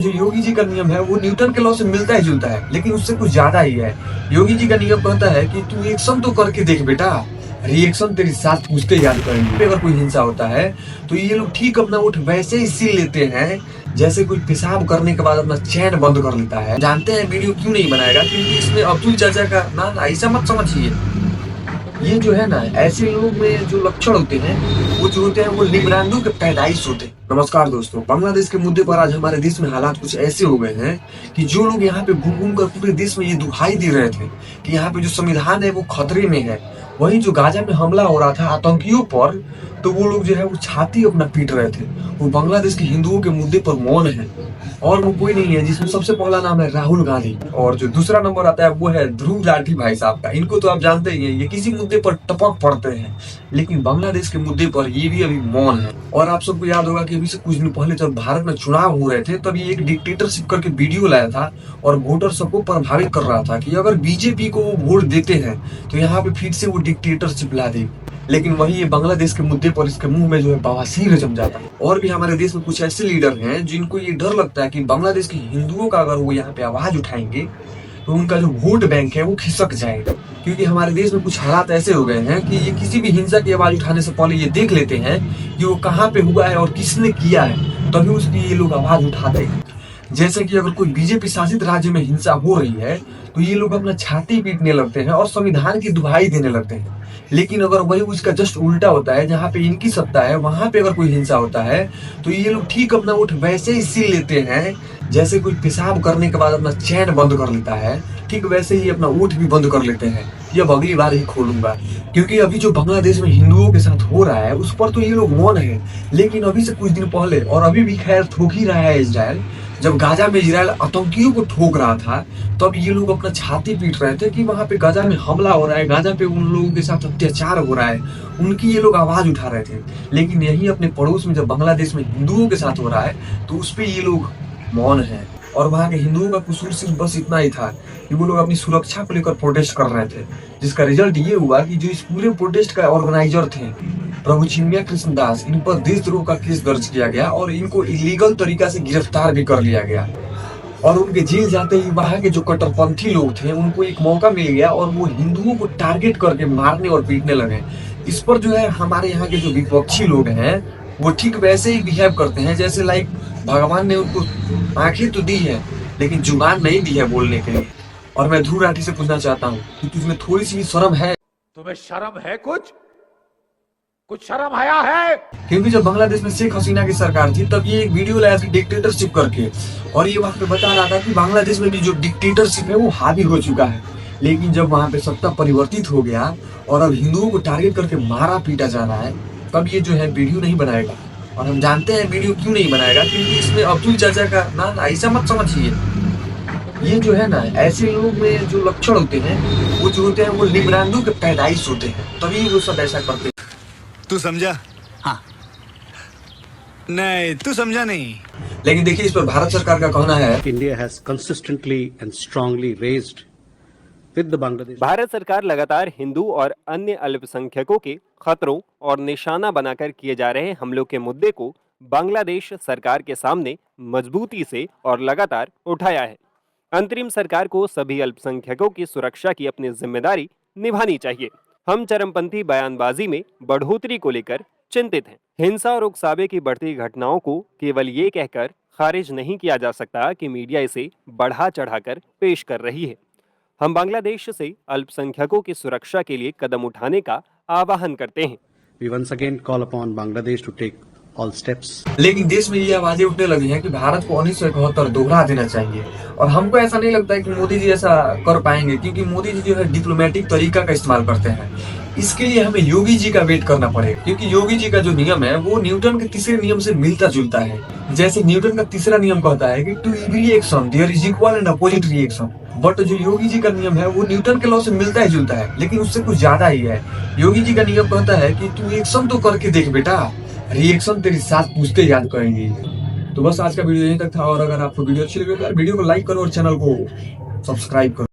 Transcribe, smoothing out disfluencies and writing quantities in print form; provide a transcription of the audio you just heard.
जो योगी जी का नियम है वो न्यूटन के लॉ से मिलता ही जुलता है, लेकिन उससे कुछ ज्यादा ही है। योगी जी का नियम कहता है कि तू एक्शन तो करके देख बेटा, रिएक्शन तेरी साथ पूछते याद करेंगे। अगर कोई हिंसा होता है तो ये लोग ठीक अपना उठ वैसे ही सील लेते हैं जैसे कोई पेशाब करने के बाद अपना चैन बंद कर लेता है। जानते हैं वीडियो क्यों नहीं बनाएगा, क्योंकि इसमें अब्दुल चाचा का ना ऐसा मत समझिए। ये जो है ना, ऐसे लोग में जो लक्षण होते हैं वो जो होते हैं वो निब्रांडू के पैदाइश होते हैं। नमस्कार दोस्तों, बांग्लादेश के मुद्दे पर आज हमारे देश में हालात कुछ ऐसे हो गए हैं कि जो लोग यहाँ पे घूम घूम कर पूरे देश में ये दुहाई दे रहे थे कि यहाँ पे जो संविधान है वो खतरे में है, वही जो गाजा में हमला हो रहा था आतंकियों पर, तो वो लोग जो है वो छाती अपना पीट रहे थे। वो बांग्लादेश के हिंदुओं के मुद्दे पर मौन है, और वो कोई नहीं है जिसमें सबसे पहला नाम है राहुल गांधी, और जो दूसरा नंबर आता है वो है ध्रुव राठी भाई साहब का। इनको तो आप जानते ही हैं, ये किसी मुद्दे पर टपक पड़ते हैं, लेकिन बांग्लादेश के मुद्दे पर ये भी अभी मौन है। और आप सबको याद होगा कि अभी से कुछ दिन पहले जब भारत में चुनाव हो रहे थे तब ये एक डिक्टेटरशिप करके वीडियो लाया था और वोटर सबको प्रभावित कर रहा था कि अगर बीजेपी को वो वोट देते हैं तो यहाँ पे फिर से वो डिक्टेटरशिप ला देगी। लेकिन वही ये बांग्लादेश के मुद्दे पर इसके मुंह में जो है बवासीर जम जाता है। और भी हमारे देश में कुछ ऐसे लीडर हैं जिनको ये डर लगता है कि बांग्लादेश के हिंदुओं का अगर वो यहाँ पे आवाज उठाएंगे तो उनका जो वोट बैंक है वो खिसक जाएगा। क्योंकि हमारे देश में कुछ हालात ऐसे हो गए हैं कि ये किसी भी हिंसा की आवाज उठाने से पहले ये देख लेते हैं कि वो कहाँ पे हुआ है और किसने किया है, तभी उसकी ये लोग आवाज उठाते हैं। जैसे कि अगर कोई बीजेपी शासित राज्य में हिंसा हो रही है तो ये लोग अपना छाती पीटने लगते हैं और संविधान की दुहाई देने लगते हैं। लेकिन अगर वही उसका जस्ट उल्टा होता है, जहाँ पे इनकी सत्ता है वहां पे अगर कोई हिंसा होता है तो ये लोग ठीक अपना उठ वैसे ही सील लेते हैं जैसे कोई पेशाब करने के बाद अपना चैन बंद कर लेता है, ठीक वैसे ही अपना ऊँट भी बंद कर लेते हैं। ये अब अगली बार ही खोलूंगा, क्योंकि अभी जो बांग्लादेश में हिंदुओं के साथ हो रहा है उस पर तो ये लोग मौन है। लेकिन अभी से कुछ दिन पहले, और अभी भी खैर ठोक ही रहा है इजराइल, जब गाजा में इजराइल आतंकियों को ठोक रहा था तब ये लोग अपना छाती पीट रहे थे कि वहां पे गाजा में हमला हो रहा है, गाजा पे उन लोगों के साथ अत्याचार हो रहा है, उनकी ये लोग आवाज उठा रहे थे। लेकिन यही अपने पड़ोस में जब बांग्लादेश में हिंदुओं के साथ हो रहा है तो उस पर ये लोग मौन है। और वहां के हिंदुओं का कसूर सिर्फ बस इतना ही था कि वो लोग अपनी सुरक्षा को लेकर प्रोटेस्ट कर रहे थे, जिसका रिजल्ट ये हुआ कि जो इस पूरे प्रोटेस्ट का ऑर्गेनाइजर थे प्रभु चिन्मय कृष्ण दास, इन पर देशद्रोह का केस दर्ज किया गया और इनको इलीगल तरीका से गिरफ्तार भी कर लिया गया। और उनके जेल जाते ही वहां के जो कट्टरपंथी लोग थे उनको एक मौका मिल गया और वो हिंदुओं को टारगेट करके मारने और पीटने लगे। इस पर जो है हमारे यहाँ के जो विपक्षी लोग हैं वो ठीक वैसे ही बिहेव करते हैं जैसे लाइक भगवान ने उनको आंखें तो दी है लेकिन जुबान नहीं दी है बोलने के लिए। और मैं ध्रुव राठी से पूछना चाहता हूँ कि तुझमें थोड़ी सी भी शर्म है? तुम्हें शर्म है? कुछ शर्म आया है? क्योंकि जब बांग्लादेश में शेख हसीना की सरकार थी तब ये एक वीडियो लाया था डिक्टेटरशिप करके, और ये वहां पे बता रहा था कि बांग्लादेश में भी जो डिक्टेटरशिप है वो हावी हो चुका है। लेकिन जब वहां पे सत्ता परिवर्तित हो गया और अब हिंदुओं को टारगेट करके मारा पीटा जा रहा है, तब ये जो है वीडियो नहीं बनाएगा। और हम जानते हैं वीडियो क्यों नहीं बनाएगा, क्योंकि इसमें अब्दुल चाचा का ना ऐसा मत समझिए। ये जो है ना, ऐसे लोग में जो लक्षण होते हैं वो जो होते हैं वो निब्रांडू के पैदाइश होते हैं, तभी वो सब ऐसा करते हैं। तू समझा? हाँ। नहीं, तू समझा नहीं। लेकिन देखिए इस पर भारत सरकार का कहना है, India has consistently and strongly raised with the Bangladesh. Bharat सरकार लगातार हिंदू और अन्य अल्पसंख्यकों के खतरों और निशाना बनाकर किए जा रहे हमलों के मुद्दे को बांग्लादेश सरकार के सामने मजबूती से और लगातार उठाया है। अंतरिम सरकार को सभी अल्पसंख्यकों की सुरक्षा की अपनी जिम्मेदारी निभानी चाहिए। हम चरमपंथी बयानबाजी में बढ़ोतरी को लेकर चिंतित हैं। हिंसा और उकसावे की बढ़ती घटनाओं को केवल ये कहकर खारिज नहीं किया जा सकता कि मीडिया इसे बढ़ा चढ़ाकर पेश कर रही है। हम बांग्लादेश से अल्पसंख्यकों की सुरक्षा के लिए कदम उठाने का आह्वान करते हैं। We once again call upon Bangladesh to take all steps. लेकिन देश में ये आवाजें उठने लगी हैं कि भारत को 1971 दोहरा देना चाहिए। और हमको ऐसा नहीं लगता है कि मोदी जी ऐसा कर पाएंगे, क्योंकि मोदी जी जो है डिप्लोमेटिक तरीका का इस्तेमाल करते हैं। इसके लिए हमें योगी जी का वेट करना पड़ेगा, क्योंकि योगी जी का जो नियम है वो न्यूटन के तीसरे नियम से मिलता जुलता है। जैसे न्यूटन का तीसरा नियम कहता है कि to every action there is equal and opposite reaction, but जो योगी जी का नियम है वो न्यूटन के लॉ से मिलता ही जुलता है, लेकिन उससे कुछ ज्यादा ही है। योगी जी का नियम कहता है कि तू एक्शन तो करके देख बेटा, रिएक्शन तेरी साथ पूछते याद करेंगी। तो बस आज का वीडियो यहीं तक था, और अगर आपको वीडियो अच्छी लगे तो वीडियो को लाइक करो और चैनल को सब्सक्राइब करो।